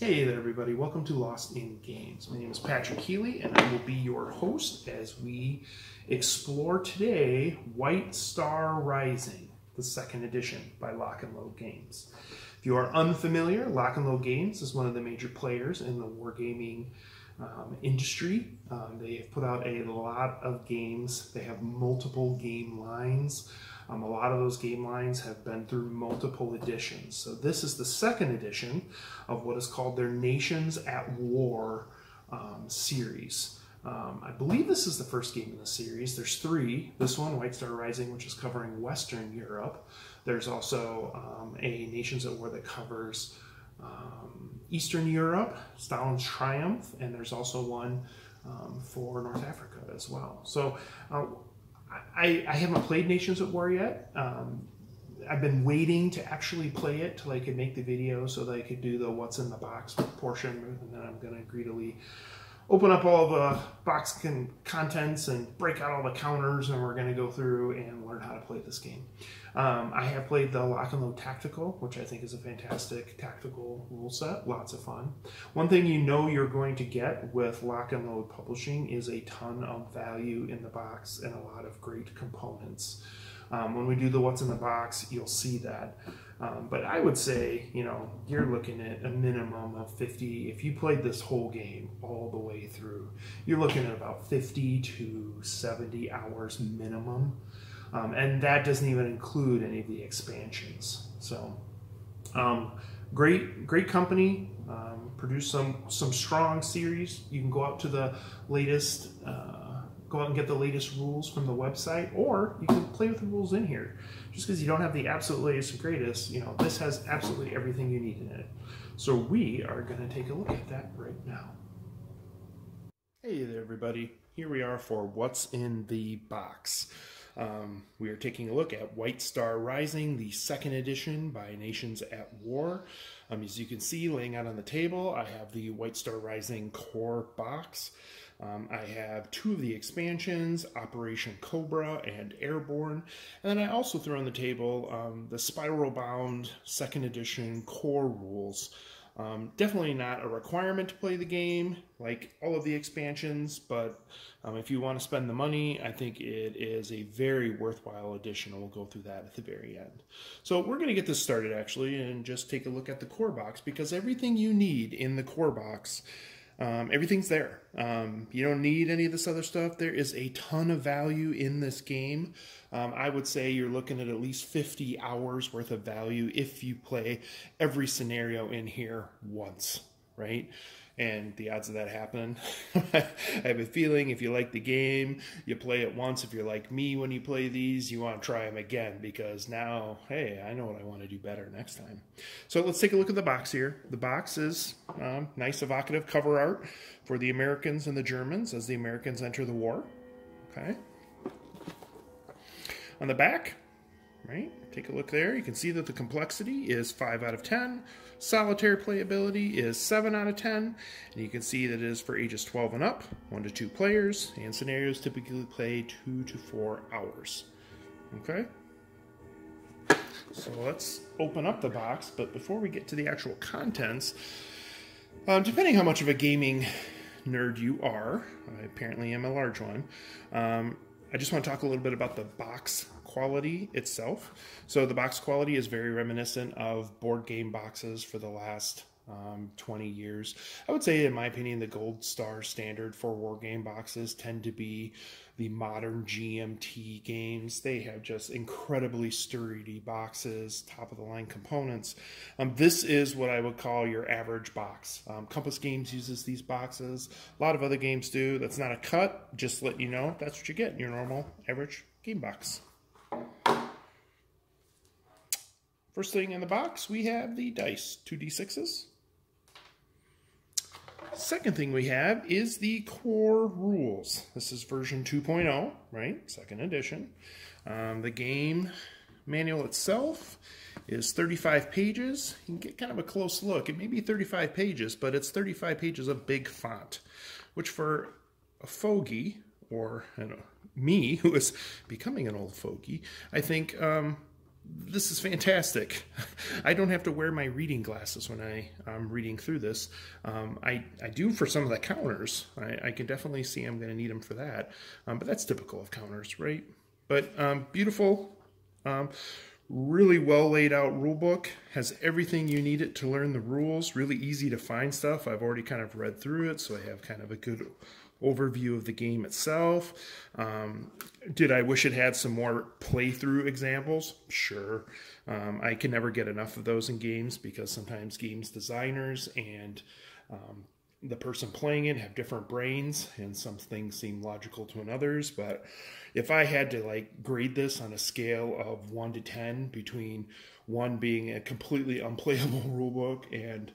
Hey there everybody, welcome to Lost in Games. My name is Patrick Healy and I will be your host as we explore today White Star Rising, the second edition by Lock and Load Games. If you are unfamiliar, Lock and Load Games is one of the major players in the wargaming industry. They have put out a lot of games. They have multiple game lines. A lot of those game lines have been through multiple editions. So this is the second edition of what is called their Nations at War series. I believe this is the first game in the series. There's three. This one, White Star Rising, which is covering Western Europe. There's also a Nations at War that covers Eastern Europe, Stalin's Triumph, and there's also one for North Africa as well. So I haven't played Nations at War yet. I've been waiting to actually play it till I could make the video so that I could do the what's in the box portion, and then I'm going to greedily open up all the box contents and break out all the counters, and we're going to go through and learn how to play this game. I have played the Lock and Load Tactical, which I think is a fantastic tactical rule set. Lots of fun. One thing you know you're going to get with Lock and Load Publishing is a ton of value in the box and a lot of great components. When we do the what's in the box, you'll see that. But I would say, you know, you're looking at a minimum of 50. If you played this whole game all the way through, you're looking at about 50 to 70 hours minimum. And that doesn't even include any of the expansions. So great company, produce some strong series. You can go out to the latest, go out and get the latest rules from the website, or you can play with the rules in here. Just because you don't have the absolute latest and greatest, you know, this has absolutely everything you need in it. So we are going to take a look at that right now. Hey there everybody, here we are for what's in the box. We are taking a look at White Star Rising, the second edition by Nations at War. As you can see, laying out on the table, I have the White Star Rising core box. I have two of the expansions, Operation Cobra and Airborne. And then I also throw on the table the Spiral Bound second edition core rules. Definitely not a requirement to play the game like all of the expansions, but if you want to spend the money, I think it is a very worthwhile addition, and we'll go through that at the very end. So we're going to get this started actually and just take a look at the core box, because everything you need in the core box, everything's there. You don't need any of this other stuff. There is a ton of value in this game. I would say you're looking at least 50 hours worth of value if you play every scenario in here once, right? And the odds of that happening, I have a feeling if you like the game, you play it once. If you're like me when you play these, you want to try them again, because now, hey, I know what I want to do better next time. So let's take a look at the box here. The box is nice evocative cover art for the Americans and the Germans as the Americans enter the war. Okay. On the back, right, take a look there. You can see that the complexity is 5 out of 10. Solitaire playability is 7 out of 10. And you can see that it is for ages 12 and up, 1 to 2 players, and scenarios typically play 2 to 4 hours. Okay? So let's open up the box, but before we get to the actual contents, depending how much of a gaming nerd you are, I apparently am a large one, I just want to talk a little bit about the box quality itself. So the box quality is very reminiscent of board game boxes for the last 20 years. I would say, in my opinion, the gold star standard for war game boxes tend to be the modern GMT games. They have just incredibly sturdy boxes, top of the line components. This is what I would call your average box. Compass Games uses these boxes. A lot of other games do. That's not a cut. Just to let you know, that's what you get in your normal average game box. First thing in the box, we have the dice, 2d6s. Second thing we have is the core rules. This is version 2.0, right? Second edition. The game manual itself is 35 pages. You can get kind of a close look. It may be 35 pages, but it's 35 pages of big font, which for a fogey, or me, who is becoming an old fogey, I think this is fantastic. I don't have to wear my reading glasses when I'm reading through this. I do for some of the counters. I can definitely see I'm going to need them for that. But that's typical of counters, right? But beautiful, really well laid out rule book. Has everything you need it to learn the rules. Really easy to find stuff. I've already kind of read through it, so I have kind of a good overview of the game itself. Did I wish it had some more playthrough examples? Sure. I can never get enough of those in games because sometimes games designers and the person playing it have different brains, and some things seem logical to others. But if I had to like grade this on a scale of 1 to 10, between 1 being a completely unplayable rulebook and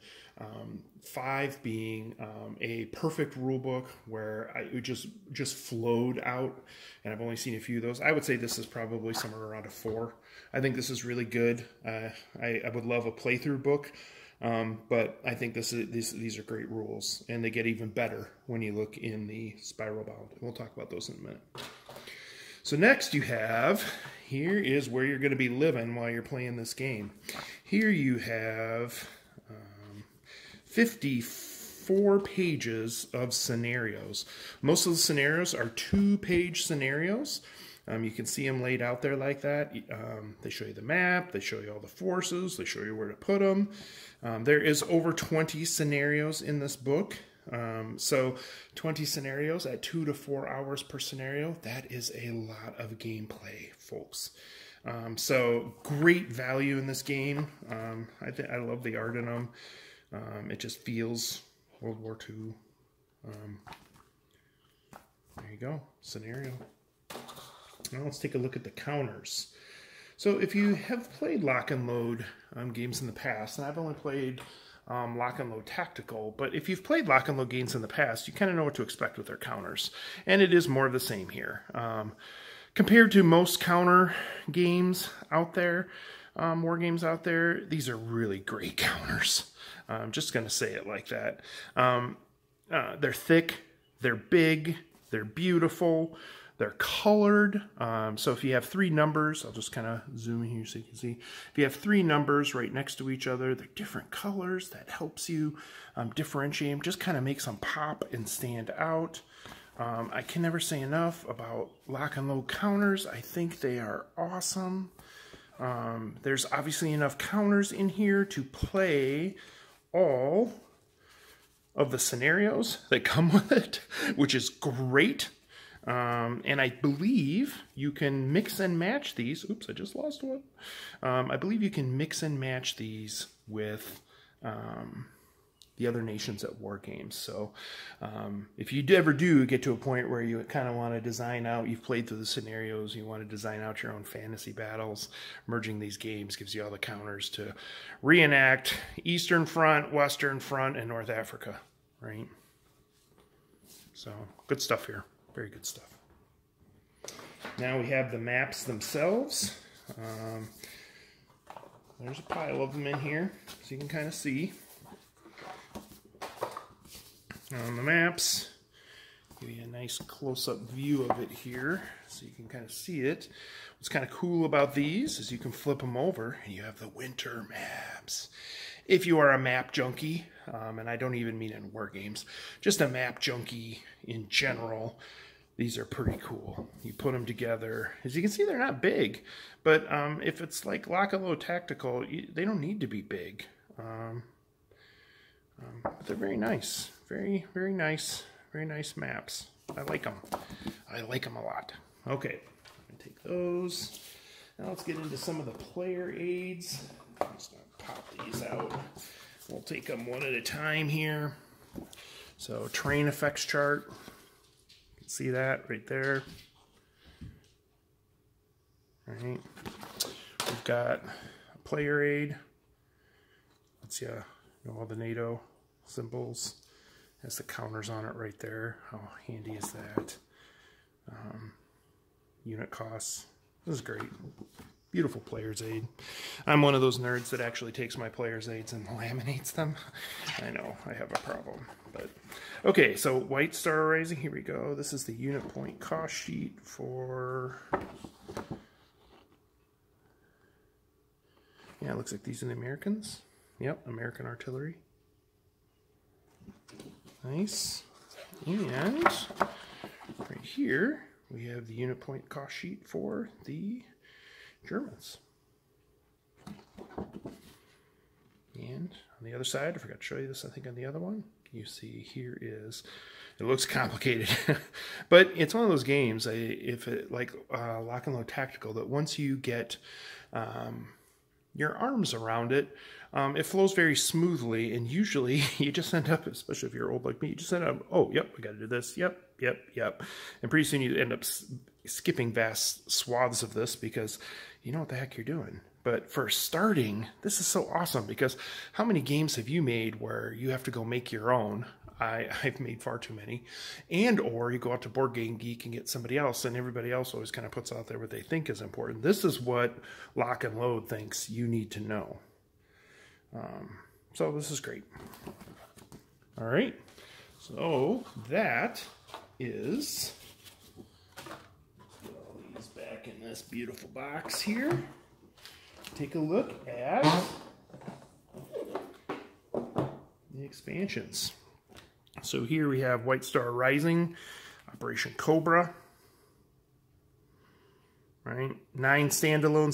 5 being a perfect rulebook where it just flowed out, and I've only seen a few of those, I would say this is probably somewhere around a 4. I think this is really good. I would love a playthrough book. But I think these are great rules, and they get even better when you look in the spiral bound. We'll talk about those in a minute. So next here is where you're going to be living while you're playing this game. Here you have 54 pages of scenarios. Most of the scenarios are 2-page scenarios. You can see them laid out there like that. They show you the map, they show you all the forces, they show you where to put them. There is over 20 scenarios in this book. So 20 scenarios at 2 to 4 hours per scenario, that is a lot of gameplay, folks. So great value in this game. I love the art in them. It just feels World War II. There you go, scenario. Now let's take a look at the counters. So if you have played Lock and Load games in the past, and I've only played Lock and Load Tactical, but if you've played Lock and Load games in the past, you kind of know what to expect with their counters. And it is more of the same here. Compared to most counter games out there, war games out there, these are really great counters. I'm just going to say it like that. They're thick, they're big, they're beautiful. They're colored, so if you have 3 numbers, I'll just kind of zoom in here so you can see. If you have 3 numbers right next to each other, they're different colors. That helps you differentiate them, just kind of makes them pop and stand out. I can never say enough about Lock and Load counters. I think they are awesome. There's obviously enough counters in here to play all of the scenarios that come with it, which is great. And I believe you can mix and match these. Oops, I just lost one. I believe you can mix and match these with the other nations at war games. So if you ever do get to a point where you kind of want to design out, you've played through the scenarios, you want to design out your own fantasy battles, merging these games gives you all the counters to reenact Eastern Front, Western Front, and North Africa, right? So good stuff here. Very good stuff. Now we have the maps themselves. There's a pile of them in here, so you can kind of see. On the maps, give you a nice close-up view of it here, so you can kind of see it. What's kind of cool about these is you can flip them over, and you have the winter maps. If you are a map junkie, and I don't even mean in war games, just a map junkie in general, these are pretty cool. You put them together. As you can see, they're not big, but if it's like Lock and Load Tactical, they don't need to be big. But they're very nice. Very, very nice maps. I like them. I like them a lot. Okay, I'm gonna take those. Now let's get into some of the player aids. I'm just gonna pop these out. We'll take them one at a time here. So terrain effects chart. See that right there. All right. We've got a player aid. Let's see, all the NATO symbols. Has the counters on it right there. How handy is that? Unit costs. This is great. Beautiful player's aid. I'm one of those nerds that actually takes my player's aids and laminates them. I know, I have a problem. But okay, so White Star Rising, here we go. This is the unit point cost sheet for Yeah, it looks like these are the Americans. Yep, American artillery. Nice. And right here, we have the unit point cost sheet for the Germans. And on the other side, I forgot to show you this, I think, on the other one. You see here is, it looks complicated, but it's one of those games, if it, like Lock and Load Tactical, that once you get your arms around it, it flows very smoothly, and usually you just end up, especially if you're old like me, you just end up, oh, yep, we got to do this, yep, and pretty soon you end up skipping vast swaths of this because you know what the heck you're doing. But for starting, this is so awesome, because how many games have you made where you have to go make your own? I've made far too many. And or you go out to Board Game Geek and get somebody else, and everybody else always kind of puts out there what they think is important. This is what Lock and Load thinks you need to know. So this is great. All right. So that is, put all these back in this beautiful box here. Take a look at the expansions. So here we have White Star Rising, Operation Cobra, right? 9 standalone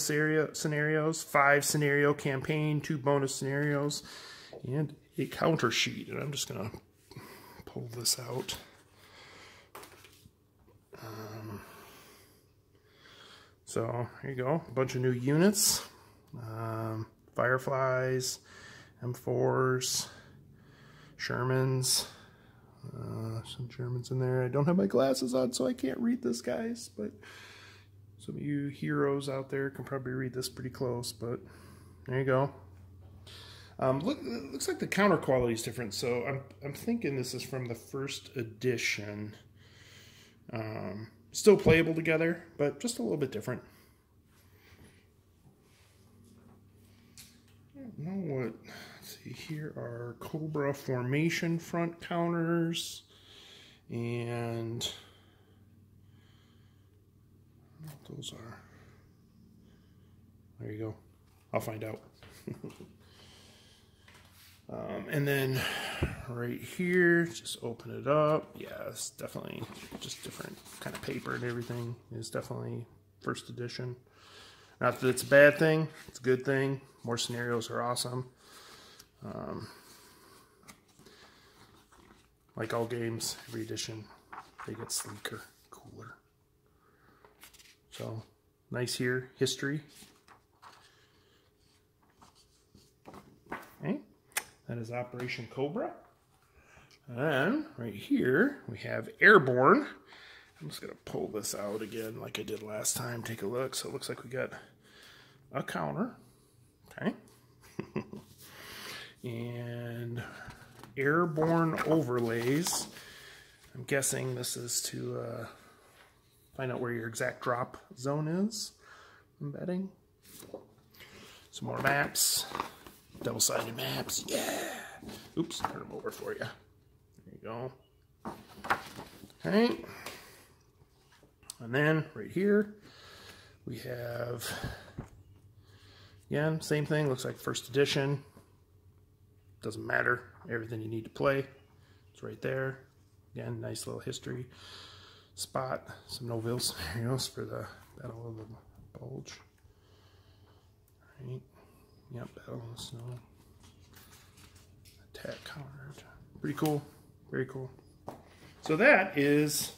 scenarios, 5 scenario campaign, 2 bonus scenarios, and a counter sheet. And I'm just going to pull this out. So here you go, a bunch of new units. Fireflies, M4s, Shermans, some Germans in there. I don't have my glasses on, so I can't read this, guys, but some of you heroes out there can probably read this pretty close, but there you go. Looks like the counter quality is different, so I'm thinking this is from the first edition. Still playable together, but just a little bit different. I don't know what, let's see, here are Cobra formation front counters, and I don't know what those are. There you go. I'll find out. And then right here, just open it up. Yeah, it's definitely just different kind of paper and everything. It's definitely first edition. Not that it's a bad thing, it's a good thing. More scenarios are awesome. Like all games, every edition, they get sleeker, cooler. So, nice here, history. Okay, that is Operation Cobra. And right here, we have Airborne. I'm just going to pull this out again like I did last time. Take a look. So it looks like we got a counter. Okay. And Airborne Overlays. I'm guessing this is to find out where your exact drop zone is. I'm betting. Some more maps. Double-sided maps. Yeah. Oops, turn them over for you. There you go. Okay. And then right here we have, again, same thing. Looks like first edition. Doesn't matter. Everything you need to play. It's right there. Again, nice little history spot. Some no-vil scenarios for the Battle of the Bulge. Right. Yep, Battle of the Snow. Attack counter. Pretty cool. Very cool. So that is,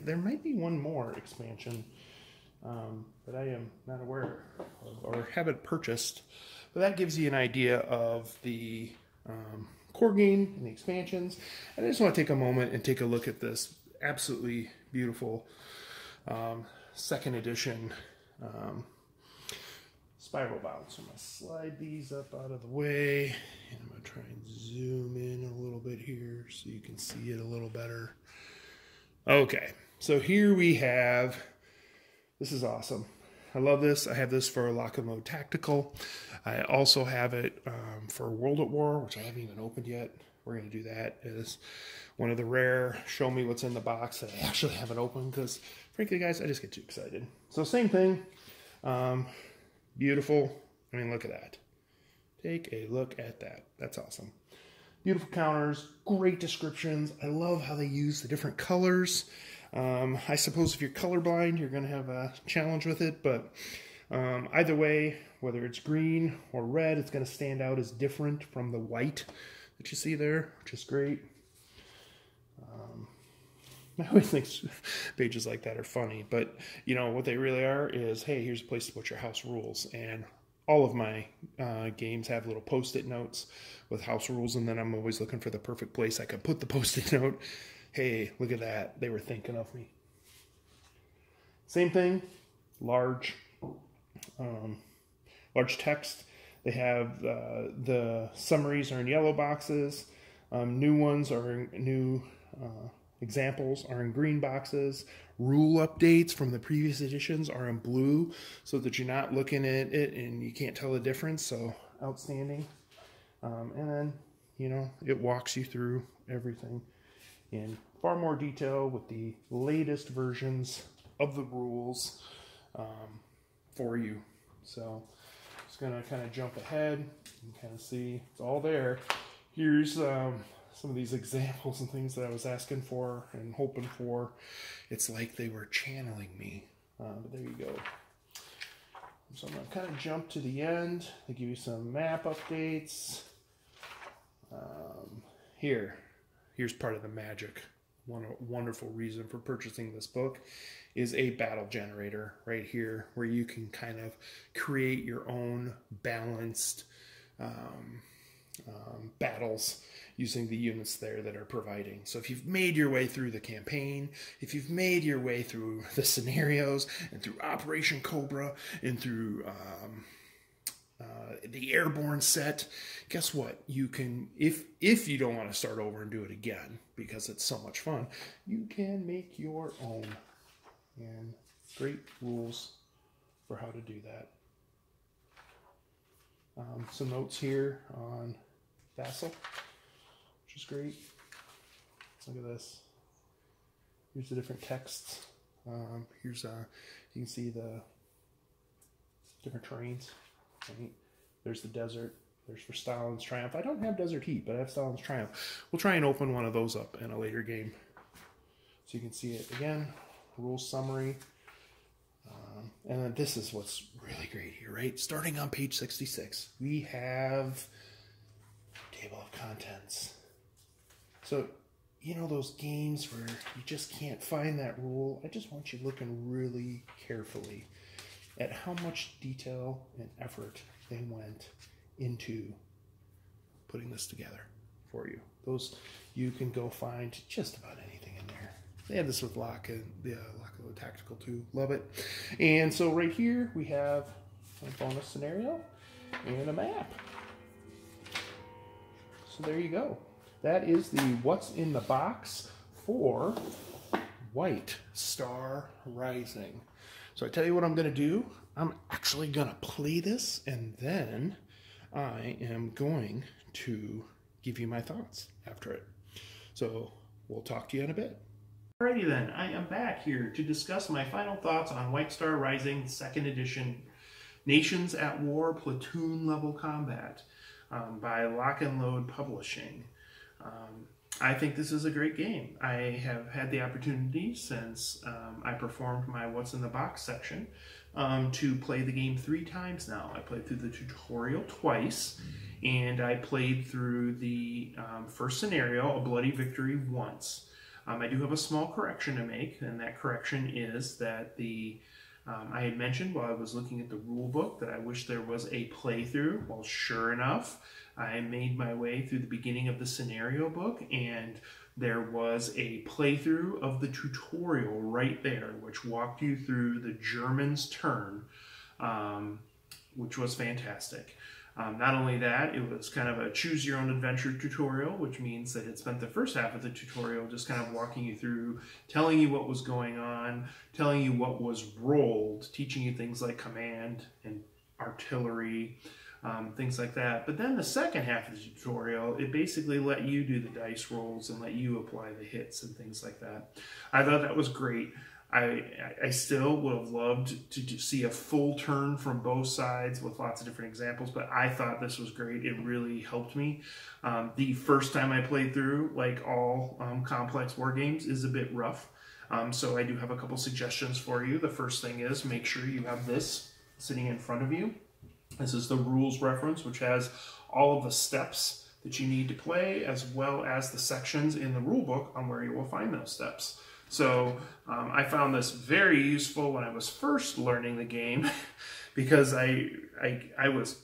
there might be one more expansion, but I am not aware of or haven't purchased. But that gives you an idea of the core game and the expansions. And I just want to take a moment and take a look at this absolutely beautiful second edition Spiral Bound. So I'm going to slide these up out of the way, and I'm going to try and zoom in a little bit here so you can see it a little better. Okay, so here we have, this is awesome. I love this. I have this for Lock and Load Tactical. I also have it for World at War, which I haven't even opened yet. We're going to do that as one of the rare show me what's in the box that I actually haven't opened, because frankly, guys, I just get too excited. So same thing. Beautiful. I mean, look at that. Take a look at that. That's awesome. Beautiful counters, great descriptions. I love how they use the different colors. I suppose if you're colorblind, you're going to have a challenge with it, but either way, whether it's green or red, it's going to stand out as different from the white that you see there, which is great. I always think pages like that are funny, but you know what they really are is, hey, here's a place to put your house rules. And all of my games have little post-it notes with house rules, and then I'm always looking for the perfect place I could put the post-it note. Hey, look at that. They were thinking of me. Same thing, large text. They have the summaries are in yellow boxes. New ones are new examples are in green boxes. Rule updates from the previous editions are in blue so that you're not looking at it and you can't tell the difference. So outstanding. And then, you know, it walks you through everything in far more detail with the latest versions of the rules for you. So just going to kind of jump ahead and kind of see it's all there. Here's some of these examples and things that I was asking for and hoping for. It's like they were channeling me. But there you go. So I'm going to kind of jump to the end. They give you some map updates. Here's part of the magic. One wonderful reason for purchasing this book is a battle generator right here, where you can kind of create your own balanced battles using the units there that are providing. So if you've made your way through the campaign, if you've made your way through the scenarios and through Operation Cobra and through the Airborne set, guess what? You can, if you don't want to start over and do it again because it's so much fun, you can make your own. And great rules for how to do that. Some notes here on Vassal, which is great. Look at this. Here's the different texts. Here's you can see the different terrains. Right? There's the desert. There's for Stalin's Triumph. I don't have Desert Heat, but I have Stalin's Triumph. We'll try and open one of those up in a later game, so you can see it again. Rules summary. And then this is what's really great here, right? Starting on page 66, we have table of contents. So, you know those games where you just can't find that rule? I just want you looking really carefully at how much detail and effort they went into putting this together for you. Those, you can go find just about anything in there. They have this with Lock and the Tactical too. Love it. And so right here we have a bonus scenario and a map. So there you go. That is the what's in the box for White Star Rising. So I tell you what I'm going to do. I'm actually going to play this, and then I am going to give you my thoughts after it. So we'll talk to you in a bit. Alrighty then, I am back here to discuss my final thoughts on White Star Rising 2nd Edition Nations at War Platoon Level Combat by Lock and Load Publishing. I think this is a great game. I have had the opportunity since I performed my What's in the Box section to play the game 3 times now. I played through the tutorial twice, and I played through the first scenario, A Bloody Victory, once. I do have a small correction to make, and that correction is that I had mentioned while I was looking at the rule book that I wish there was a playthrough. Well, sure enough, I made my way through the beginning of the scenario book, and there was a playthrough of the tutorial right there, which walked you through the German's turn, which was fantastic. Not only that, it was kind of a choose-your-own-adventure tutorial, which means that it spent the first half of the tutorial just kind of walking you through, telling you what was going on, telling you what was rolled, teaching you things like command and artillery, things like that. But then the second half of the tutorial, it basically let you do the dice rolls and let you apply the hits and things like that. I thought that was great. I still would have loved to see a full turn from both sides with lots of different examples, but I thought this was great. It really helped me. The first time I played through, like all complex war games, is a bit rough. So I do have a couple suggestions for you. The first thing is make sure you have this sitting in front of you. This is the rules reference, which has all of the steps that you need to play, as well as the sections in the rule book on where you will find those steps. So I found this very useful when I was first learning the game because I was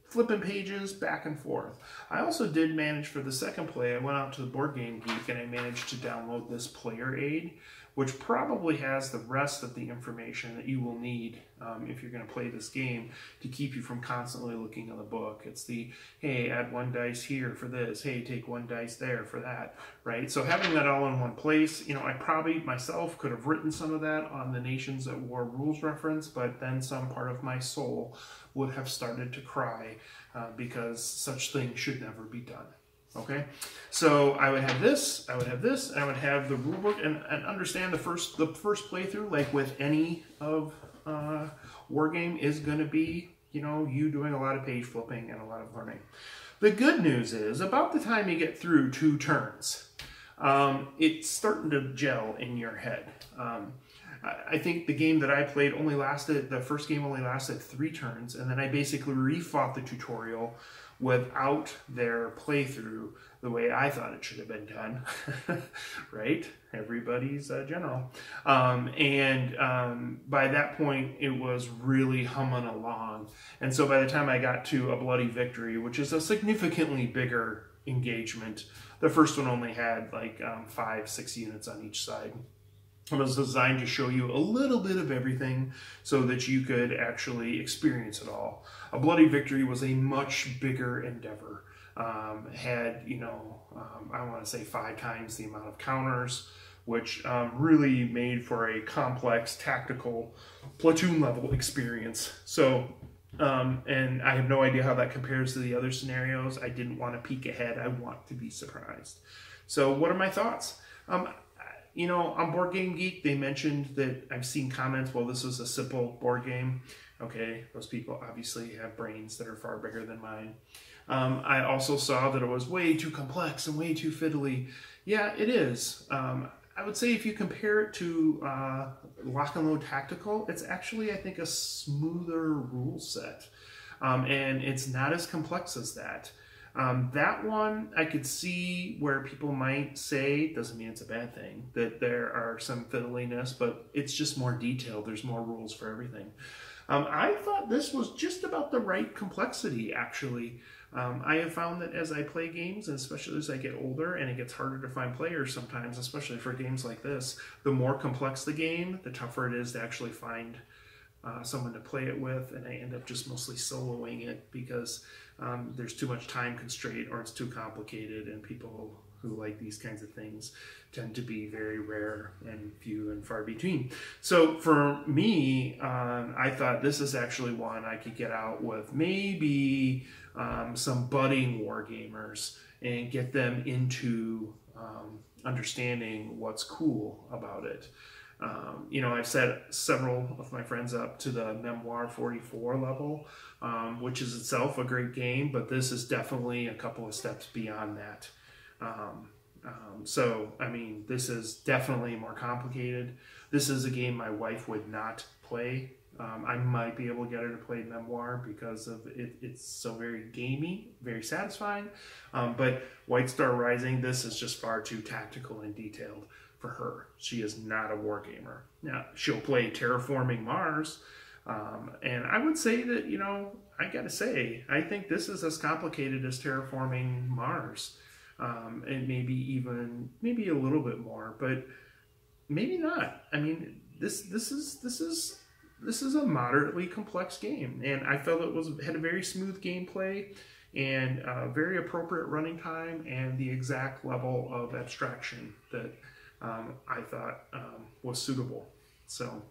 flipping pages back and forth. I also did manage for the second play, I went out to the Board Game Geek and I managed to download this player aid, which probably has the rest of the information that you will need if you're going to play this game to keep you from constantly looking in the book. It's the, hey, add 1 dice here for this, hey, take 1 dice there for that, right? So having that all in one place, you know, I probably myself could have written some of that on the Nations at War rules reference, but then some part of my soul would have started to cry because such things should never be done. Okay, so I would have this, I would have this, and I would have the rule book, and understand the first playthrough, like with any of war game, is going to be, you know, you doing a lot of page flipping and a lot of learning. The good news is, about the time you get through 2 turns, it's starting to gel in your head. I think the game that I played the first game only lasted 3 turns, and then I basically refought the tutorial without their playthrough the way I thought it should have been done, right? Everybody's general. By that point, it was really humming along. And so by the time I got to A Bloody Victory, which is a significantly bigger engagement, the first one only had like 5-6 units on each side. It was designed to show you a little bit of everything so that you could actually experience it all. A Bloody Victory was a much bigger endeavor. Had, you know, I want to say 5 times the amount of counters, which really made for a complex tactical platoon level experience. So, and I have no idea how that compares to the other scenarios. I didn't want to peek ahead. I want to be surprised. So what are my thoughts? You know, on Board Game Geek, they mentioned that I've seen comments, well, this was a simple board game. Okay, those people obviously have brains that are far bigger than mine. I also saw that it was way too complex and way too fiddly. Yeah, it is. I would say if you compare it to Lock and Load Tactical, it's actually, I think, a smoother rule set. And it's not as complex as that. That one, I could see where people might say, doesn't mean it's a bad thing, that there are some fiddliness, but it's just more detailed. There's more rules for everything. I thought this was just about the right complexity, actually. I have found that as I play games, and especially as I get older, and it gets harder to find players sometimes, especially for games like this, the more complex the game, the tougher it is to actually find someone to play it with, and I end up just mostly soloing it because there's too much time constraint or it's too complicated, and people who like these kinds of things tend to be very rare and few and far between. So for me, I thought this is actually one I could get out with maybe some budding wargamers and get them into understanding what's cool about it. You know, I've set several of my friends up to the Memoir 44 level, which is itself a great game, but this is definitely a couple of steps beyond that. So, I mean, this is definitely more complicated. This is a game my wife would not play. I might be able to get her to play Memoir because of it's so very gamey, very satisfying. But White Star Rising, this is just far too tactical and detailed for her. She is not a war gamer. Now, she'll play Terraforming Mars, and I would say that, you know, I gotta say, I think this is as complicated as Terraforming Mars, and maybe a little bit more, but maybe not. I mean, this is a moderately complex game, and I felt it had a very smooth gameplay and very appropriate running time and the exact level of abstraction that I thought was suitable. So,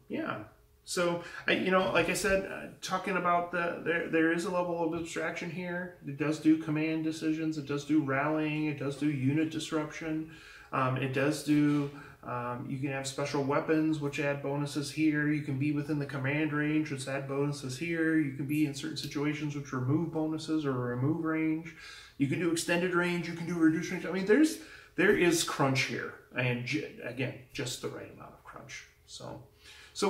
yeah. So, you know, like I said, talking about there is a level of abstraction here. It does do command decisions. It does do rallying. It does do unit disruption. It does do You can have special weapons, which add bonuses here. You can be within the command range, which add bonuses here. You can be in certain situations, which remove bonuses or remove range. You can do extended range. You can do reduced range. I mean, there is crunch here, and again, just the right amount of crunch. So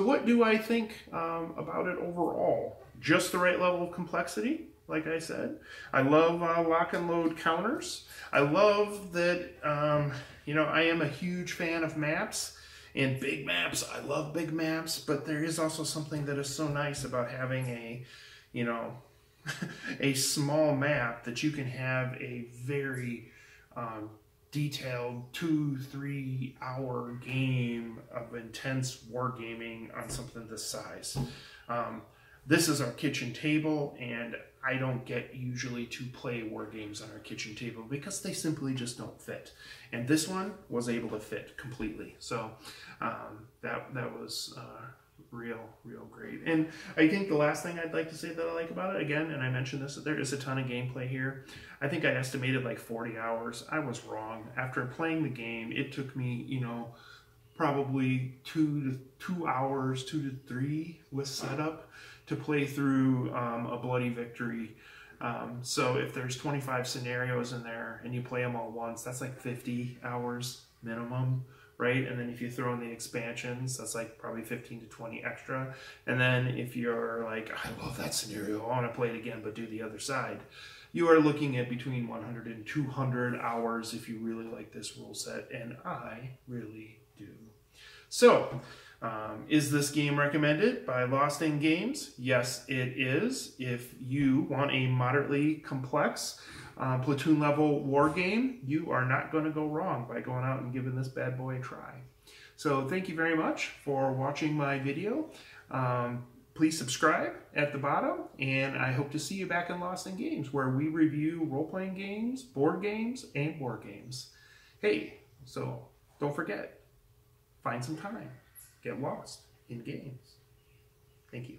what do I think about it overall? Just the right level of complexity, like I said. I love lock and load counters. I love that, you know, I am a huge fan of maps and big maps. I love big maps, but there is also something that is so nice about having a, you know, a small map that you can have a very detailed 2-3 hour game of intense wargaming on something this size. This is our kitchen table, and I don't get usually to play war games on our kitchen table because they simply just don't fit. And this one was able to fit completely. So that was real great. And I think the last thing I'd like to say that I like about it, again, and I mentioned this, that there is a ton of gameplay here. I think I estimated like 40 hours. I was wrong. After playing the game, it took me, you know, probably 2 hours, 2 to 3 with setup to play through a bloody victory. So if there's 25 scenarios in there and you play them all once, that's like 50 hours minimum, right? And then if you throw in the expansions, that's like probably 15 to 20 extra. And then if you're like, I love that scenario, I want to play it again, but do the other side, you are looking at between 100 and 200 hours if you really like this rule set, and I really do. So, is this game recommended by Lost in Games? Yes, it is. If you want a moderately complex platoon level war game, you are not going to go wrong by going out and giving this bad boy a try. So thank you very much for watching my video. Please subscribe at the bottom, and I hope to see you back in Lost in Games, where we review role-playing games, board games, and war games. Hey, so don't forget, find some time. Get lost in games. Thank you.